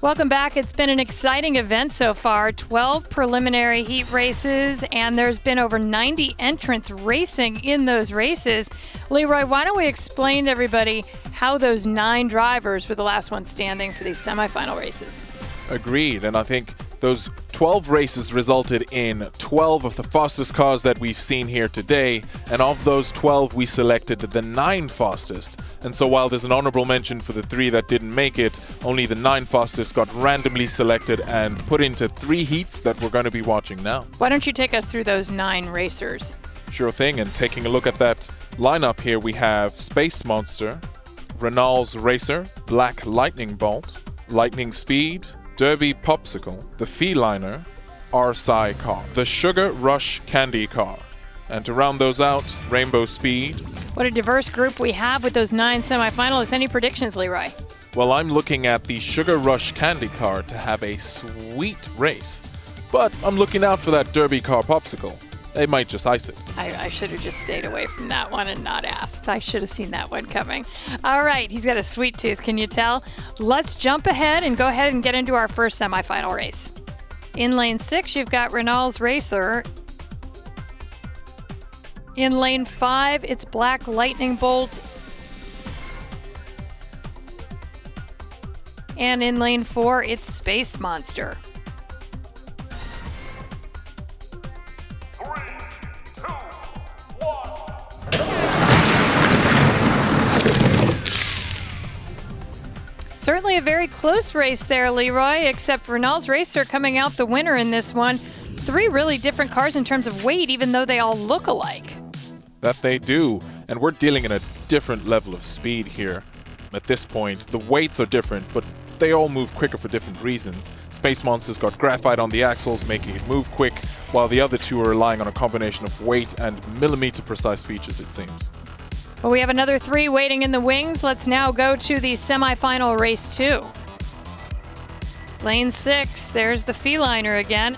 Welcome back. It's been an exciting event so far. 12 preliminary heat races, and there's been over 90 entrants racing in those races. Leroy, why don't we explain to everybody how those 9 drivers were the last ones standing for these semifinal races? Agreed, and I think those 12 races resulted in 12 of the fastest cars that we've seen here today, and of those 12 we selected the 9 fastest. And so while there's an honorable mention for the 3 that didn't make it, only the 9 fastest got randomly selected and put into 3 heats that we're going to be watching now. Why don't you take us through those 9 racers? Sure thing, and taking a look at that lineup here, we have Space Monster, Renault's Racer, Black Lightning Bolt, Lightning Speed, Derby Popsicle, the Feliner, RSI car, the Sugar Rush Candy car, and to round those out, Rainbow Speed. What a diverse group we have with those 9 semifinalists. Any predictions, Leroy? Well, I'm looking at the Sugar Rush Candy car to have a sweet race, but I'm looking out for that Derby car Popsicle. They might just ice it. I should have just stayed away from that one and not asked. I should have seen that one coming. All right, he's got a sweet tooth, can you tell? Let's jump ahead and go ahead and get into our first semifinal race. In lane 6, you've got Renault's Racer. In lane 5, it's Black Lightning Bolt. And in lane 4, it's Space Monster. Certainly a very close race there, Leroy, except Renault's Racer coming out the winner in this one. 3 really different cars in terms of weight, even though they all look alike. That they do, and we're dealing in a different level of speed here. At this point, the weights are different, but they all move quicker for different reasons. Space Monster's got graphite on the axles, making it move quick, while the other 2 are relying on a combination of weight and millimeter-precise features, it seems. Well, we have another 3 waiting in the wings. Let's now go to the semifinal race 2. Lane 6, there's the Feliner again.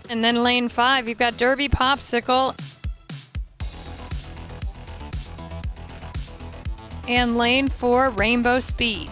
And then lane 5, you've got Derby Popsicle. And lane 4, Rainbow Speed.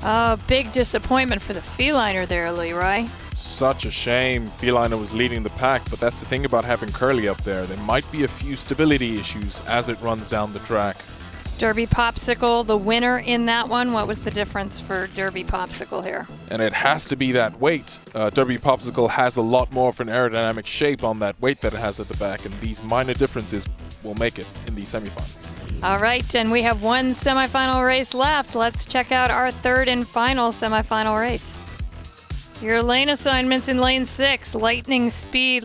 Oh, big disappointment for the Feliner there, Leroy. Such a shame. Feliner was leading the pack, but that's the thing about having Curly up there. There might be a few stability issues as it runs down the track. Derby Popsicle, the winner in that one. What was the difference for Derby Popsicle here? And it has to be that weight. Derby Popsicle has a lot more of an aerodynamic shape on that weight that it has at the back, and these minor differences will make it in these semifinals. All right, and we have 1 semifinal race left. Let's check out our 3rd and final semifinal race. Your lane assignments in lane 6, Lightning Speed.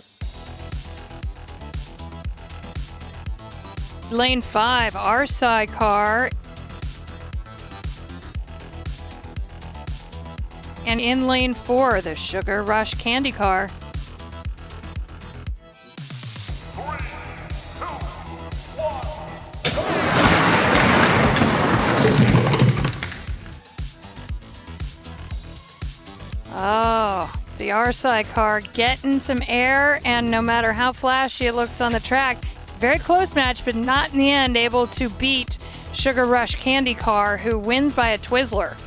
Lane 5, RSI car. And in lane 4, the Sugar Rush Candy car. 3, 2, 1, Oh, the RSI car getting some air, and no matter how flashy it looks on the track, very close match, but not in the end able to beat Sugar Rush Candy car, who wins by a Twizzler.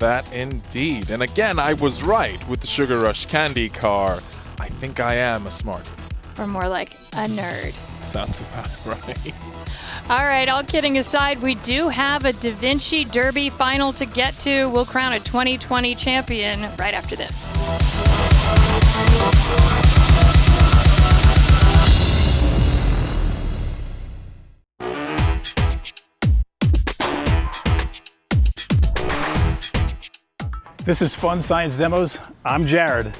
That indeed. And again, I was right with the Sugar Rush Candy car. I think I am a smarty. Or more like a nerd. Sounds about right. All right, all kidding aside, we do have a Da Vinci Derby final to get to. We'll crown a 2020 champion right after this. This is Fun Science Demos. I'm Jared.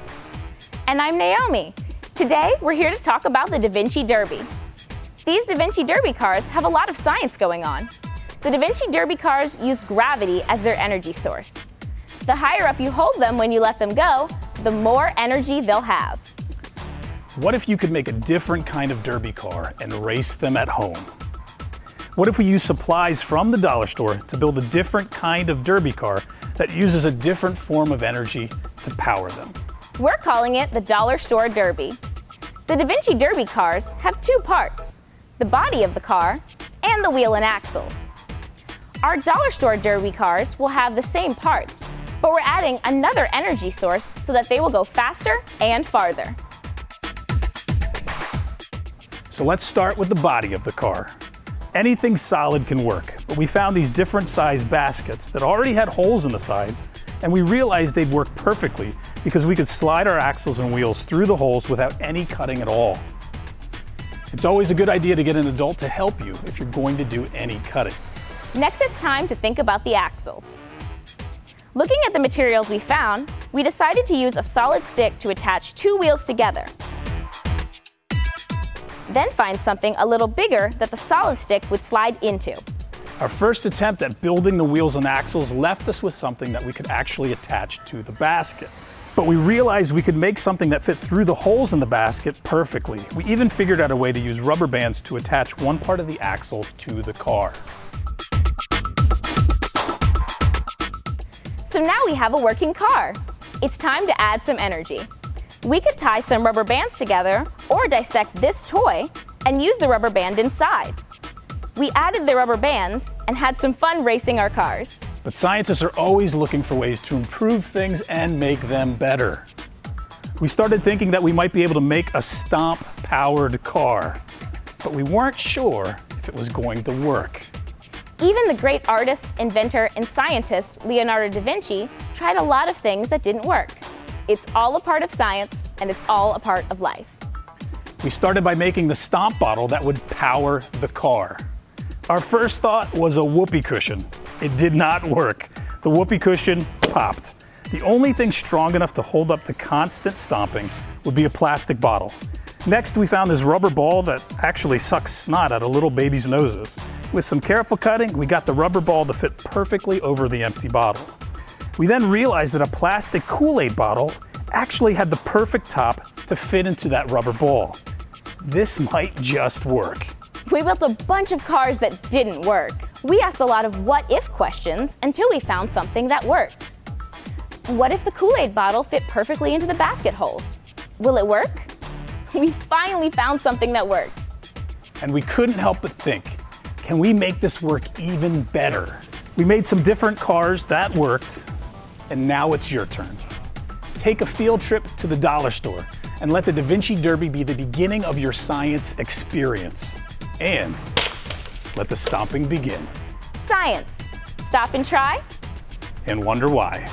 And I'm Naomi. Today, we're here to talk about the Da Vinci Derby. These Da Vinci Derby cars have a lot of science going on. The Da Vinci Derby cars use gravity as their energy source. The higher up you hold them when you let them go, the more energy they'll have. What if you could make a different kind of derby car and race them at home? What if we use supplies from the dollar store to build a different kind of derby car that uses a different form of energy to power them? We're calling it the Dollar Store Derby. The Da Vinci Derby cars have two parts, the body of the car and the wheel and axles. Our Dollar Store Derby cars will have the same parts, but we're adding another energy source so that they will go faster and farther. So let's start with the body of the car. Anything solid can work, but we found these different size baskets that already had holes in the sides, and we realized they'd work perfectly because we could slide our axles and wheels through the holes without any cutting at all. It's always a good idea to get an adult to help you if you're going to do any cutting. Next, it's time to think about the axles. Looking at the materials we found, we decided to use a solid stick to attach two wheels together. Then find something a little bigger that the solid stick would slide into. Our first attempt at building the wheels and axles left us with something that we could actually attach to the basket. But we realized we could make something that fit through the holes in the basket perfectly. We even figured out a way to use rubber bands to attach one part of the axle to the car. So now we have a working car. It's time to add some energy. We could tie some rubber bands together or dissect this toy and use the rubber band inside. We added the rubber bands and had some fun racing our cars. But scientists are always looking for ways to improve things and make them better. We started thinking that we might be able to make a stomp-powered car, but we weren't sure if it was going to work. Even the great artist, inventor, and scientist Leonardo da Vinci tried a lot of things that didn't work. It's all a part of science, and it's all a part of life. We started by making the stomp bottle that would power the car. Our first thought was a whoopee cushion. It did not work. The whoopee cushion popped. The only thing strong enough to hold up to constant stomping would be a plastic bottle. Next, we found this rubber ball that actually sucks snot out of little babies' noses. With some careful cutting, we got the rubber ball to fit perfectly over the empty bottle. We then realized that a plastic Kool-Aid bottle actually had the perfect top to fit into that rubber ball. This might just work. We built a bunch of cars that didn't work. We asked a lot of what-if questions until we found something that worked. What if the Kool-Aid bottle fit perfectly into the basket holes? Will it work? We finally found something that worked. And we couldn't help but think, can we make this work even better? We made some different cars that worked, and now it's your turn. Take a field trip to the dollar store and let the Da Vinci Derby be the beginning of your science experience. And let the stomping begin. Science. Stop and try. And wonder why.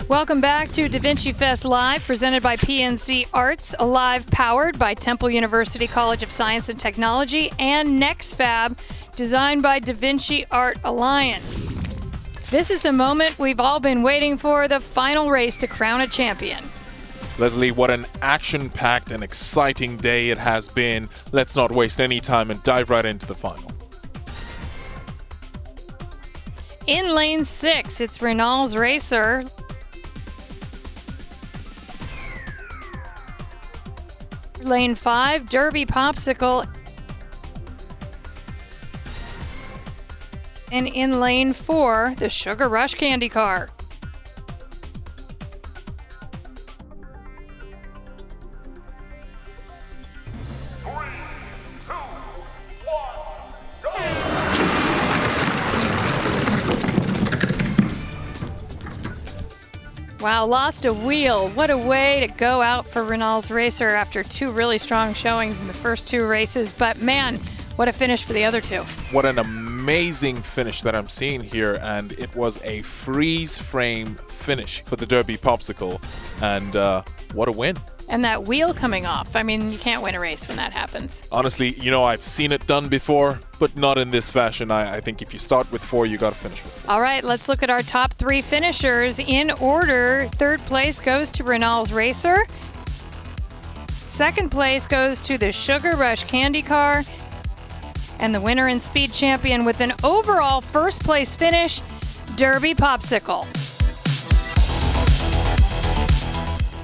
Welcome back to Da Vinci Fest Live, presented by PNC Arts, Alive powered by Temple University College of Science and Technology, and NextFab, designed by Da Vinci Art Alliance. This is the moment we've all been waiting for, the final race to crown a champion. Leslie, what an action-packed and exciting day it has been. Let's not waste any time and dive right into the final. In lane 6, it's Renault's Racer. Lane 5, Derby Popsicle. And in lane 4, the Sugar Rush Candy Car. Wow, lost a wheel. What a way to go out for Renault's Racer after two really strong showings in the first two races. But man, what a finish for the other two. What an amazing finish that I'm seeing here, and it was a freeze frame finish for the Derby Popsicle, and what a win. And that wheel coming off. I mean, you can't win a race when that happens. Honestly, you know, I've seen it done before, but not in this fashion. I think if you start with 4, you got to finish with 4. All right, let's look at our top 3 finishers in order. Third place goes to Renault's Racer. Second place goes to the Sugar Rush Candy Car. And the winner and speed champion with an overall first place finish, Derby Popsicle.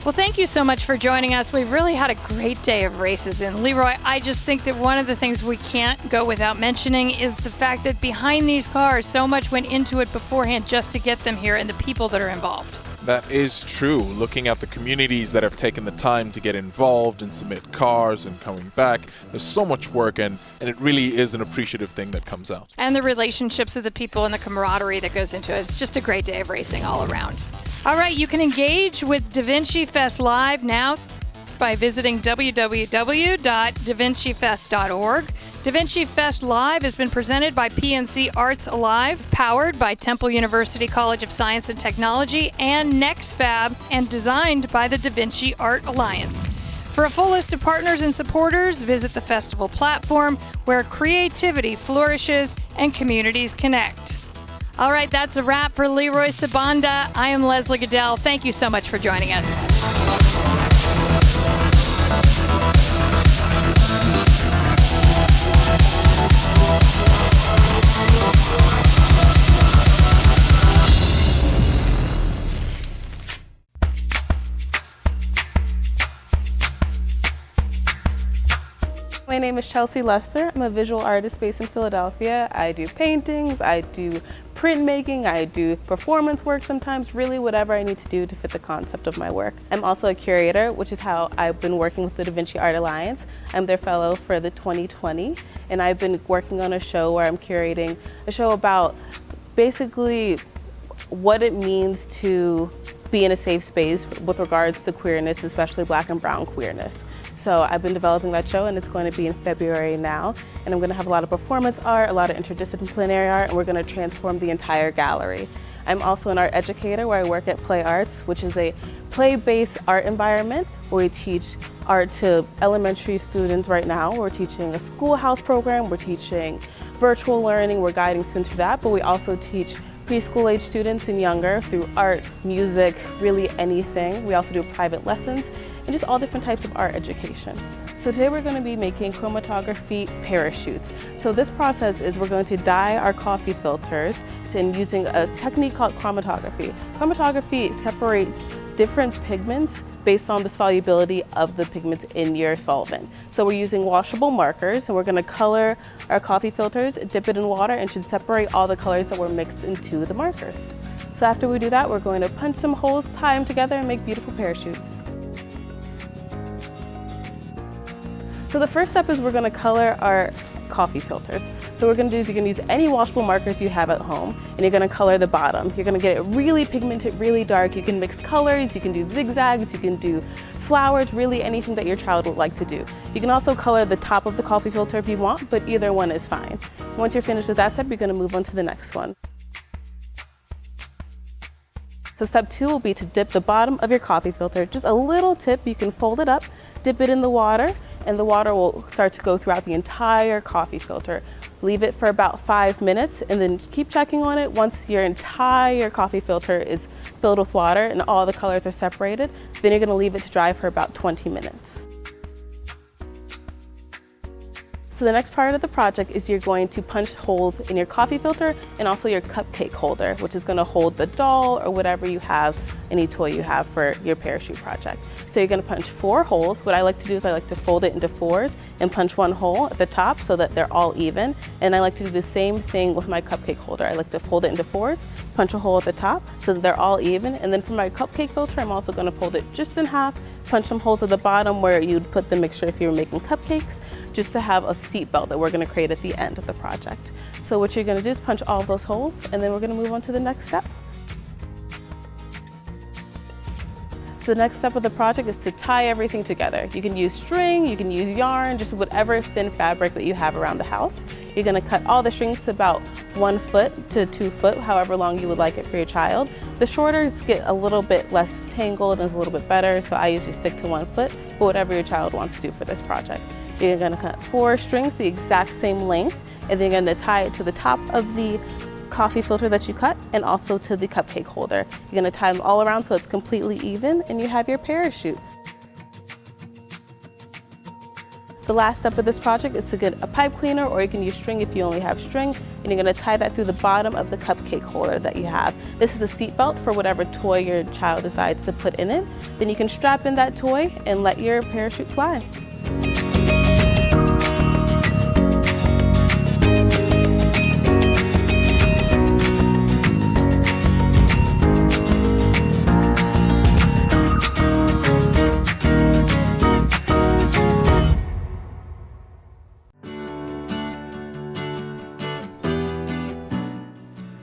Well, thank you so much for joining us. We've really had a great day of races. And Leroy, I just think that one of the things we can't go without mentioning is the fact that behind these cars, so much went into it beforehand just to get them here and the people that are involved. That is true. Looking at the communities that have taken the time to get involved and submit cars and coming back, there's so much work, and it really is an appreciative thing that comes out. And the relationships of the people and the camaraderie that goes into it. It's just a great day of racing all around. All right, you can engage with Da Vinci Fest Live now by visiting www.davincifest.org. Da Vinci Fest Live has been presented by PNC Arts Alive, powered by Temple University College of Science and Technology, and NextFab, and designed by the Da Vinci Art Alliance. For a full list of partners and supporters, visit the festival platform where creativity flourishes and communities connect. All right, that's a wrap for Leroy Sabanda. I am Leslie Goodell. Thank you so much for joining us. My name is Chelsea Lester. I'm a visual artist based in Philadelphia. I do paintings, I do printmaking, I do performance work sometimes, really whatever I need to do to fit the concept of my work. I'm also a curator, which is how I've been working with the Da Vinci Art Alliance. I'm their fellow for the 2020, and I've been working on a show where I'm curating a show about basically what it means to be in a safe space with regards to queerness, especially Black and brown queerness. So I've been developing that show, and it's going to be in February now. And I'm going to have a lot of performance art, a lot of interdisciplinary art, and we're going to transform the entire gallery. I'm also an art educator where I work at Play Arts, which is a play-based art environment where we teach art to elementary students right now. We're teaching a schoolhouse program, we're teaching virtual learning, we're guiding students through that, but we also teach preschool age students and younger through art, music, really anything. We also do private lessons and just all different types of art education. So today we're going to be making chromatography parachutes. So this process is we're going to dye our coffee filters and using a technique called chromatography. Chromatography separates different pigments based on the solubility of the pigments in your solvent. So we're using washable markers, and we're going to color our coffee filters, dip it in water, and should separate all the colors that were mixed into the markers. So after we do that, we're going to punch some holes, tie them together, and make beautiful parachutes. So the first step is we're going to color our coffee filters. So what we're going to do is you can use any washable markers you have at home, and you're going to color the bottom. You're going to get it really pigmented, really dark. You can mix colors, you can do zigzags, you can do flowers, really anything that your child would like to do. You can also color the top of the coffee filter if you want, but either one is fine. Once you're finished with that step, you're going to move on to the next one. So step 2 will be to dip the bottom of your coffee filter. Just a little tip, you can fold it up, dip it in the water, and the water will start to go throughout the entire coffee filter. Leave it for about 5 minutes and then keep checking on it. Once your entire coffee filter is filled with water and all the colors are separated, then you're going to leave it to dry for about 20 minutes. So the next part of the project is you're going to punch holes in your coffee filter and also your cupcake holder, which is going to hold the doll or whatever you have, any toy you have for your parachute project. So you're going to punch 4 holes. What I like to do is I like to fold it into 4s and punch 1 hole at the top so that they're all even. And I like to do the same thing with my cupcake holder. I like to fold it into 4s, punch a hole at the top so that they're all even. And then for my cupcake filter, I'm also going to fold it just in half, punch some holes at the bottom where you'd put the mixture if you were making cupcakes, just to have a seat belt that we're going to create at the end of the project. So what you're going to do is punch all those holes, and then we're going to move on to the next step. So the next step of the project is to tie everything together. You can use string, you can use yarn, just whatever thin fabric that you have around the house. You're going to cut all the strings to about 1 foot to 2 foot, however long you would like it for your child. The shorters get a little bit less tangled and is a little bit better, so I usually stick to 1 foot, but whatever your child wants to do for this project. You're going to cut 4 strings the exact same length, and then you're going to tie it to the top of the coffee filter that you cut and also to the cupcake holder. You're going to tie them all around so it's completely even, and you have your parachute. The last step of this project is to get a pipe cleaner, or you can use string if you only have string, and you're going to tie that through the bottom of the cupcake holder that you have. This is a seat belt for whatever toy your child decides to put in it. Then you can strap in that toy and let your parachute fly.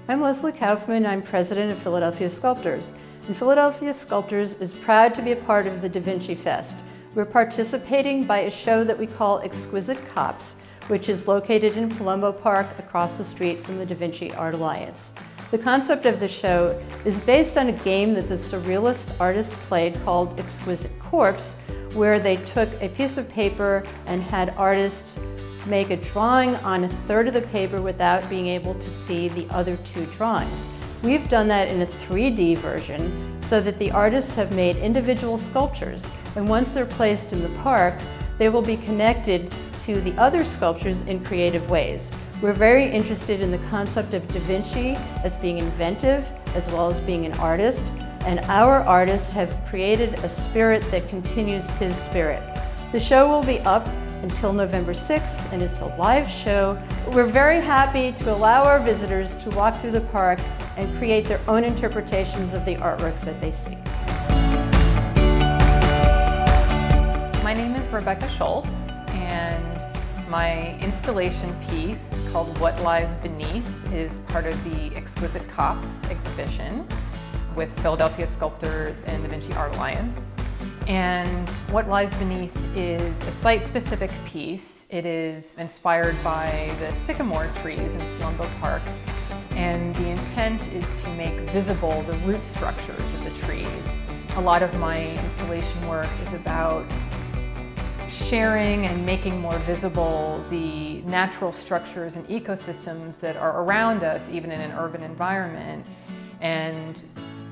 I'm Leslie Kaufman. I'm president of Philadelphia Sculptors. And Philadelphia Sculptors is proud to be a part of the Da Vinci Fest. We're participating by a show that we call Exquisite Cops, which is located in Palumbo Park across the street from the Da Vinci Art Alliance. The concept of the show is based on a game that the surrealist artists played called Exquisite Corpse, where they took a piece of paper and had artists make a drawing on a third of the paper without being able to see the other 2 drawings. We've done that in a 3D version so that the artists have made individual sculptures, and once they're placed in the park, they will be connected to the other sculptures in creative ways. We're very interested in the concept of Da Vinci as being inventive as well as being an artist, and our artists have created a spirit that continues his spirit. The show will be up until November 6th, and it's a live show. We're very happy to allow our visitors to walk through the park and create their own interpretations of the artworks that they see. My name is Rebecca Schultz, and my installation piece called What Lies Beneath is part of the Exquisite Cops exhibition with Philadelphia Sculptors and Da Vinci Art Alliance. And What Lies Beneath is a site-specific piece. It is inspired by the sycamore trees in Palumbo Park, and the intent is to make visible the root structures of the trees. A lot of my installation work is about sharing and making more visible the natural structures and ecosystems that are around us, even in an urban environment, and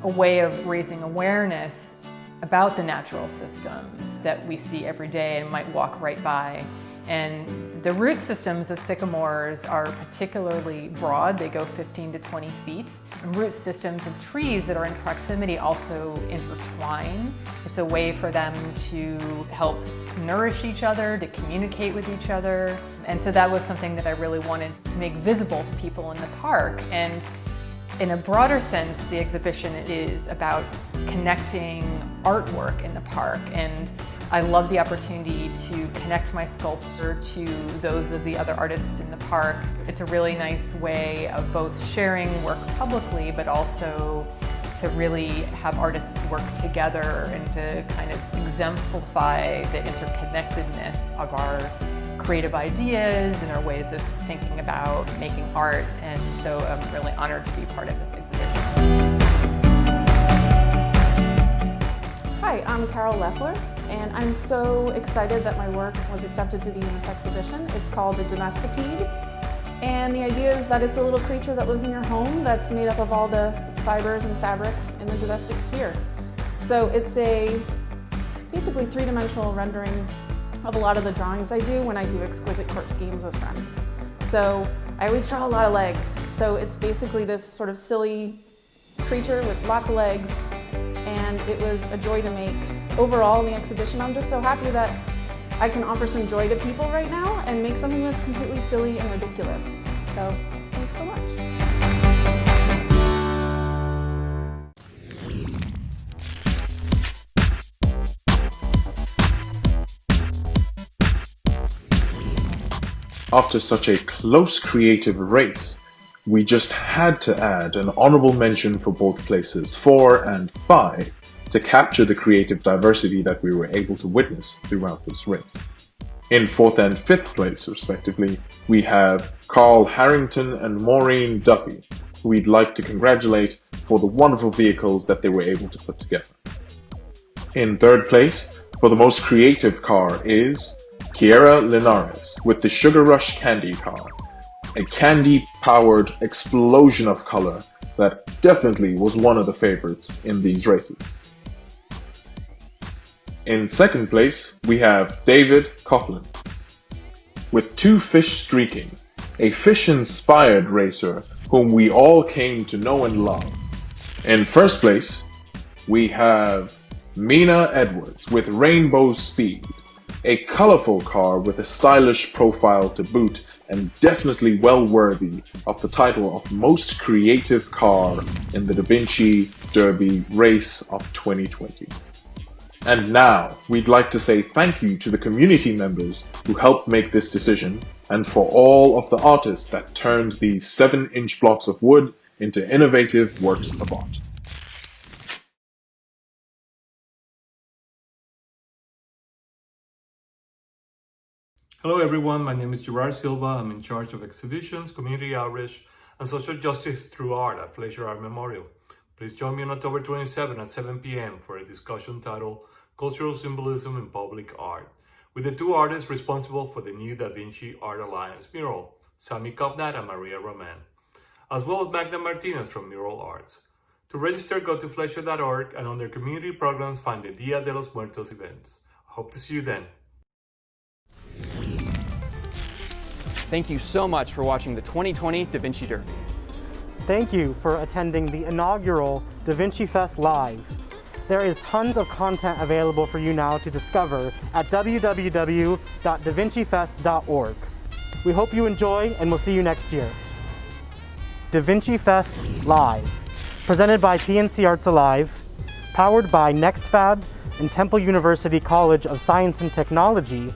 a way of raising awareness about the natural systems that we see every day and might walk right by. And the root systems of sycamores are particularly broad. They go 15 to 20 feet. And root systems of trees that are in proximity also intertwine. It's a way for them to help nourish each other, to communicate with each other. And so that was something that I really wanted to make visible to people in the park. And in a broader sense, the exhibition is about connecting artwork in the park and I love the opportunity to connect my sculpture to those of the other artists in the park. It's a really nice way of both sharing work publicly, but also to really have artists work together and to kind of exemplify the interconnectedness of our creative ideas and our ways of thinking about making art. And so I'm really honored to be part of this exhibition. Hi, I'm Carol Leffler, and I'm so excited that my work was accepted to be in this exhibition. It's called The Domesticide, and the idea is that it's a little creature that lives in your home that's made up of all the fibers and fabrics in the domestic sphere. So it's a basically three-dimensional rendering of a lot of the drawings I do when I do exquisite corpse games with friends. So I always draw a lot of legs, so it's basically this sort of silly creature with lots of legs, and it was a joy to make. Overall in the exhibition, I'm just so happy that I can offer some joy to people right now and make something that's completely silly and ridiculous. So, thanks so much. After such a close creative race, we just had to add an honorable mention for both places 4 and 5 to capture the creative diversity that we were able to witness throughout this race. In 4th and 5th place, respectively, we have Carl Harrington and Maureen Duffy, who we'd like to congratulate for the wonderful vehicles that they were able to put together. In 3rd place, for the most creative car is Kiera Linares with the Sugar Rush Candy car, a candy-powered explosion of color that definitely was one of the favorites in these races. In 2nd place, we have David Coughlin with Two Fish Streaking, a fish-inspired racer whom we all came to know and love. In 1st place, we have Mina Edwards with Rainbow Speed, a colorful car with a stylish profile to boot, and definitely well worthy of the title of Most Creative Car in the Da Vinci Derby Race of 2020. And now, we'd like to say thank you to the community members who helped make this decision, and for all of the artists that turned these 7-inch blocks of wood into innovative works of art. Hello everyone, my name is Gerard Silva. I'm in charge of exhibitions, community outreach, and social justice through art at Fleischer Art Memorial. Please join me on October 27 at 7 p.m. for a discussion titled Cultural Symbolism in Public Art, with the two artists responsible for the new Da Vinci Art Alliance mural, Sami Kovnat and Maria Roman, as well as Magda Martinez from Mural Arts. To register, go to fleischer.org and under community programs find the Dia de los Muertos events. I hope to see you then. Thank you so much for watching the 2020 Da Vinci Derby. Thank you for attending the inaugural Da Vinci Fest Live. There is tons of content available for you now to discover at www.davincifest.org. We hope you enjoy, and we'll see you next year. Da Vinci Fest Live, presented by PNC Arts Alive, powered by NextFab and Temple University College of Science and Technology,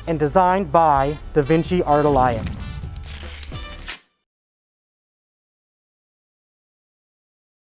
and designed by Da Vinci Art Alliance.